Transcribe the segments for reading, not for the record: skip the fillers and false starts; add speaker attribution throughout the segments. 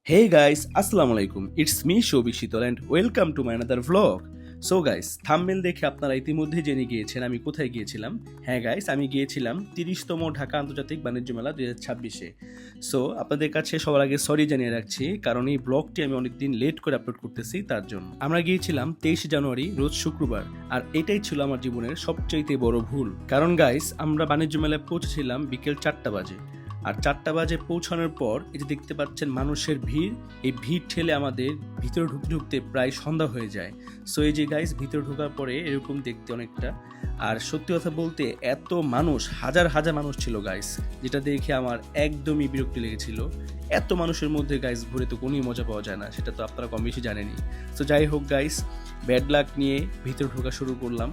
Speaker 1: Hey guys, Assalamu alaikum. It's me Shobik Shitol and welcome to my another vlog. So guys, thumbnail দেখে আপনারা ইতিমধ্যে জেনে গিয়েছেন আমি কোথায় গিয়েছিলাম। হ্যাঁ গাইস, আমি গিয়েছিলাম 30তম ঢাকা আন্তর্জাতিক বাণিজ্য মেলা 2026-এ। সো আপনাদের কাছে সবার আগে সরি জানিয়ে রাখছি, কারণ এই ব্লগটি আমি অনেকদিন লেট করে আপলোড করতেছি তার জন্য। আমরা গিয়েছিলাম 23 জানুয়ারি রোজ শুক্রবার, আর এটাই ছিল আমার জীবনের সবচাইতে বড় ভুল। কারণ গাইস, আমরা বাণিজ্য মেলায় পৌঁছেছিলাম বিকেল 4টা বাজে। আর 4টা বাজে পৌঁছানোর পর এই যে দেখতে পাচ্ছেন মানুষের ভিড়, এই ভিড় ঠেলে আমাদের ভিতরে ঢুকতে ঢুকতে প্রায় সন্ধ্যা হয়ে যায়। সো এই যে গাইস, ভিতরে ঢোকার পরে এরকম দেখতে অনেকটা। আর সত্যি কথা বলতে এত মানুষ, হাজার হাজার মানুষ ছিল গাইস, যেটা দেখে আমার একদমই বিরক্তি লেগেছিল। এত মানুষের মধ্যে গাইস ঘুরে তো কোনোই মজা পাওয়া যায় না, সেটা তো আপনারা কম বেশি জানেনই। সো যাই হোক গাইস, ব্যাড লাক নিয়ে ভিতরে ঢোকা শুরু করলাম।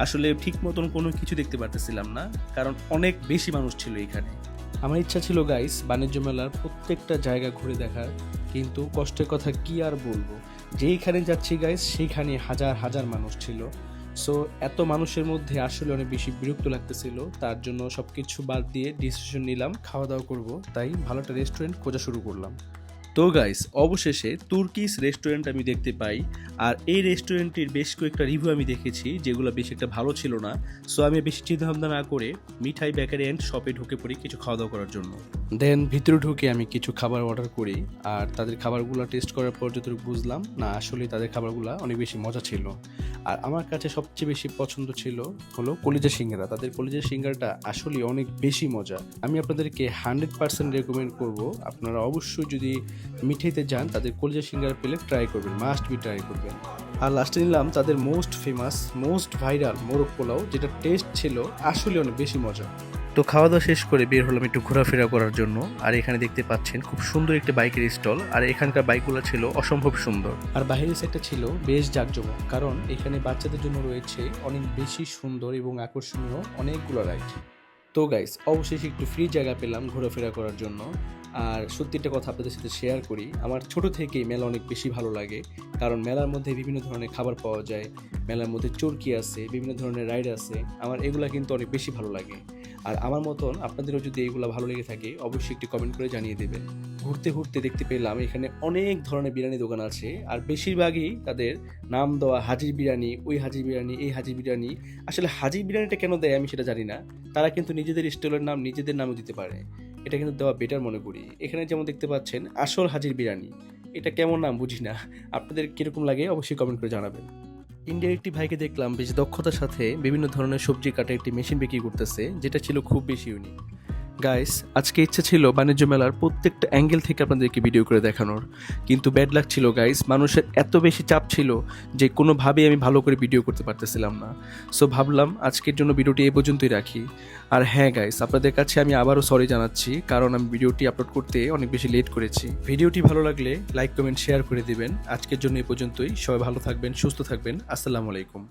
Speaker 1: আসলে ঠিক মতন কোনো কিছু দেখতে পারতেছিলাম না, কারণ অনেক বেশি মানুষ ছিল এখানে। আমার ইচ্ছা ছিল গাইস বাণিজ্য মেলার প্রত্যেকটা জায়গা ঘুরে দেখার, কিন্তু কষ্টের কথা কি আর বলবো, যেইখানে যাচ্ছি গাইস সেইখানে হাজার হাজার মানুষ ছিল। সো এত মানুষের মধ্যে আসলে অনেক বেশি বিরক্ত লাগতেছিল, তার জন্য সব কিছু বাদ দিয়ে ডিসিশন নিলাম খাওয়া দাওয়া করব, তাই ভালো একটা রেস্টুরেন্ট খোঁজা শুরু করলাম। তো গাইস, অবশেষে তুর্কিশ রেস্টুরেন্ট আমি দেখতে পাই, আর এই রেস্টুরেন্টের বেশ কয়েকটা রিভিউ আমি দেখেছি যেগুলো বেশি একটা ভালো ছিল না। সো আমি বেশি চিন্তাভাবনা না করে মিঠাই বেকারি অ্যান্ড শপে ঢুকে পড়ি কিছু খাওয়া দাওয়া করার জন্য। দেন ভিতরে ঢুকে আমি কিছু খাবার অর্ডার করি, আর তাদের খাবারগুলো টেস্ট করার পর যতটুকু বুঝলাম না, আসলে তাদের খাবারগুলো অনেক বেশি মজা ছিল। আর আমার কাছে সবচেয়ে বেশি পছন্দ ছিল হলো কলিজা সিঙ্গারা। তাদের কলিজা সিঙ্গারাটা আসলে অনেক বেশি মজা। আমি আপনাদেরকে 100% রেকমেন্ড করব, আপনারা অবশ্যই যদি মিঠাইতে যান তাদের কলিজা সিঙ্গারা পেলে ট্রাই করবেন, মাস্ট বি ট্রাই করবেন। আর লাস্টে নিলাম তাদের মোস্ট ফেমাস, মোস্ট ভাইরাল মোরগ পোলাও, যেটা টেস্ট ছিল আসলে অনেক বেশি মজা। তো খাওয়া দাওয়া শেষ করে বের হলাম একটু ঘোরাফেরা করার জন্য। আর এখানে দেখতে পাচ্ছেন খুব সুন্দর একটি বাইকের স্টল, আর এখানকার বাইকগুলো ছিল অসম্ভব সুন্দর। আর বাইরের সাইডটা ছিল বেশ জাঁকজমক, কারণ এখানে বাচ্চাদের জন্য রয়েছে অনেক বেশি সুন্দর এবং আকর্ষণীয় অনেকগুলো রাইড। তো গাইস, অবশেষে একটু ফ্রি জায়গা পেলাম ঘোরাফেরা করার জন্য। আর সত্যিটা কথা আপনাদের সাথে শেয়ার করি, আমার ছোট থেকেই মেলা অনেক বেশি ভালো লাগে, কারণ মেলার মধ্যে বিভিন্ন ধরনের খাবার পাওয়া যায়, মেলার মধ্যে চরকি আছে, বিভিন্ন ধরনের রাইড আছে, আমার এগুলা কিন্তু অনেক বেশি ভালো লাগে। আর আমার মতন আপনাদেরও যদি এগুলো ভালো লেগে থাকে অবশ্যই একটি কমেন্ট করে জানিয়ে দেবেন। ঘুরতে ঘুরতে দেখতে পেলাম এখানে অনেক ধরনের বিরিয়ানি দোকান আছে, আর বেশিরভাগই তাদের নাম দেওয়া হাজির বিরিয়ানি, ওই হাজির বিরিয়ানি, এই হাজির বিরিয়ানি। আসলে হাজির বিরিয়ানিটা কেন দেয় আমি সেটা জানি না, তারা কিন্তু নিজেদের স্টলের নাম নিজেদের নামও দিতে পারে, এটা কিন্তু দেওয়া বেটার মনে করি। এখানে যেমন দেখতে পাচ্ছেন আসল হাজির বিরিয়ানি, এটা কেমন নাম বুঝি না, আপনাদের কিরকম লাগে অবশ্যই কমেন্ট করে জানাবেন। ইন্ডিয়ার একটি ভাইকে দেখলাম বেশ দক্ষতার সাথে বিভিন্ন ধরনের সবজি কাটা একটি মেশিন বিক্রি করতেছে, যেটা ছিল খুব বেশি ইউনিক। গাইস, আজকে ইচ্ছা ছিল বাণিজ্য মেলার প্রত্যেকটা অ্যাঙ্গেল থেকে আপনাদেরকে ভিডিও করে দেখানোর, কিন্তু ব্যাড লাক ছিল গাইস, মানুষের এত বেশি চাপ ছিল যে কোনোভাবেই আমি ভালো করে ভিডিও করতে পারতেছিলাম না। সো ভাবলাম আজকের জন্য ভিডিওটি এই পর্যন্তই রাখি। আর হ্যাঁ গাইস, আপনাদের কাছে আমি আবারও সরি জানাচ্ছি, কারণ আমি ভিডিওটি আপলোড করতে অনেক বেশি লেট করেছি। ভিডিওটি ভালো লাগলে লাইক কমেন্ট শেয়ার করে দিবেন। আজকের জন্য এই পর্যন্তই, সবাই ভালো থাকবেন, সুস্থ থাকবেন। আসসালামু আলাইকুম।